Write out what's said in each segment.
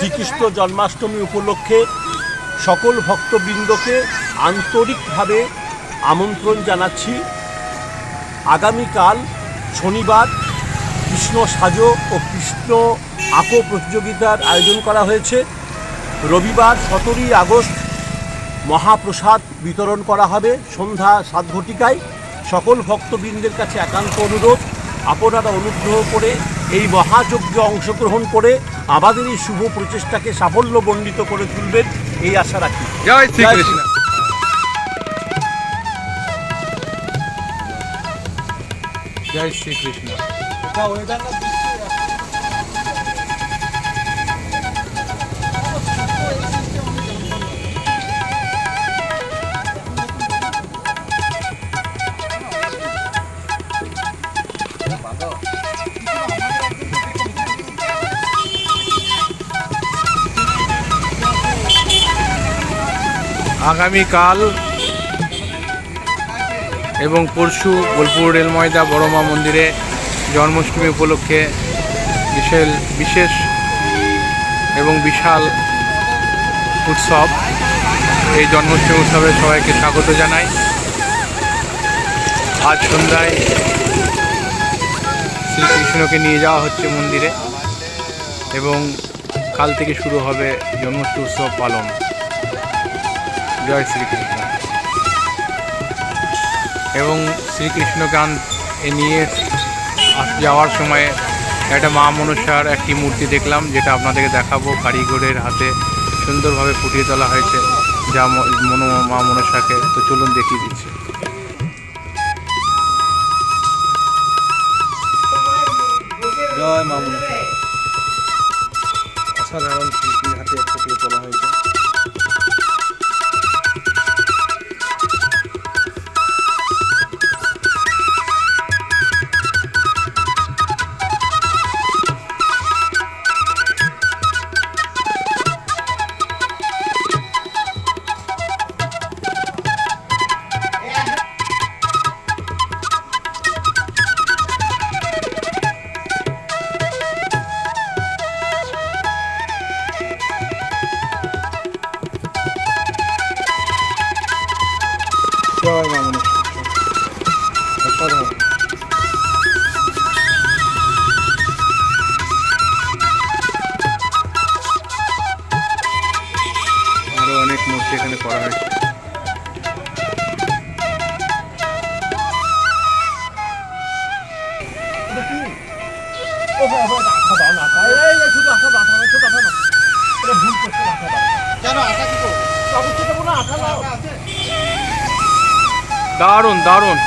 শ্রীকৃষ্ণ জন্মাষ্টমী উপলক্ষে সকল ভক্তবৃন্দকে আন্তরিকভাবে আমন্ত্রণ জানাচ্ছি। আগামীকাল শনিবার কৃষ্ণ সাজো ও কৃষ্ণ আঁকো প্রতিযোগিতার আয়োজন করা হয়েছে। রবিবার 17ই আগস্ট মহাপ্রসাদ বিতরণ করা হবে সন্ধ্যা 7 ঘটিকায়। সকল ভক্তবৃন্দের কাছে একান্ত অনুরোধ, আপনারা অনুগ্রহ করে এই মহাযজ্ঞে অংশগ্রহণ করে আমাদের এই শুভ প্রচেষ্টাকে সাফল্যমণ্ডিত করে তুলবেন, এই আশা রাখি। জয় শ্রীকৃষ্ণ। জয় শ্রীকৃষ্ণ। আগামীকাল এবং পরশু বোলপুর রেল ময়দা বড়মা মন্দিরে জন্মাষ্টমী উপলক্ষে বিশেষ এবং বিশাল উৎসব। এই জন্মাষ্টমী উৎসবে সবাইকে স্বাগত জানাই। আজ সন্ধ্যায় শ্রীকৃষ্ণকে নিয়ে যাওয়া হচ্ছে মন্দিরে এবং কাল থেকে শুরু হবে জন্মাষ্টমী উৎসব পালন। জয় শ্রীকৃষ্ণ। এবং শ্রীকৃষ্ণ গান নিয়ে যাওয়ার সময় একটা মা মনসার একটি মূর্তি দেখলাম, যেটা আপনাদেরকে দেখাবো। কারিগরের হাতে সুন্দরভাবে ফুটিয়ে তোলা হয়েছে যা মা মনসাকে। তো চলুন দেখিয়ে দিচ্ছি। জয় মা মনসা। অসাধারণ শিল্পীর হাতে ফুটিয়ে তোলা হয়েছে। জয় মা মনসা। অসাধারণ। আরো অনেক মূর্তি এখানে করা হয়েছে। দারুণ দারুণ।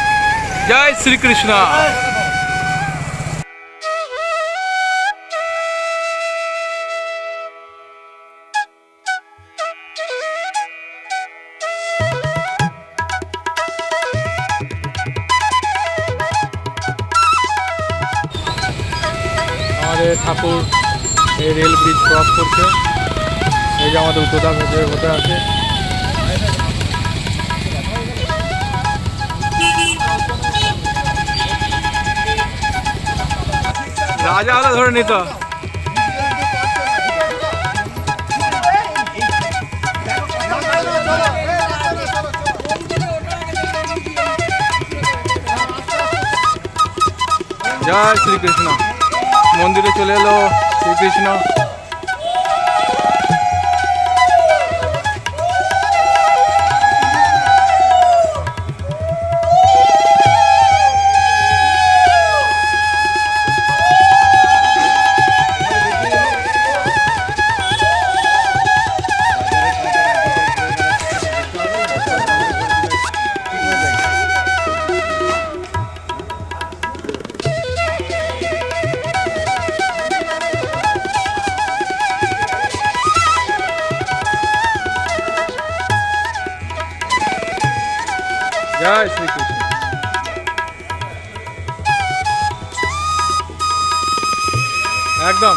জয় শ্রীকৃষ্ণ। আমাদের ঠাকুর এই রেল ব্রিজ ক্রস করছে। এই যে আমাদের উত্তরদা হতে আছে। রাজা হলে ধরে নিত। জয় শ্রীকৃষ্ণ। মন্দিরে চলে এলো শ্রীকৃষ্ণ। জয় শ্রীকৃষ্ণ। একদম।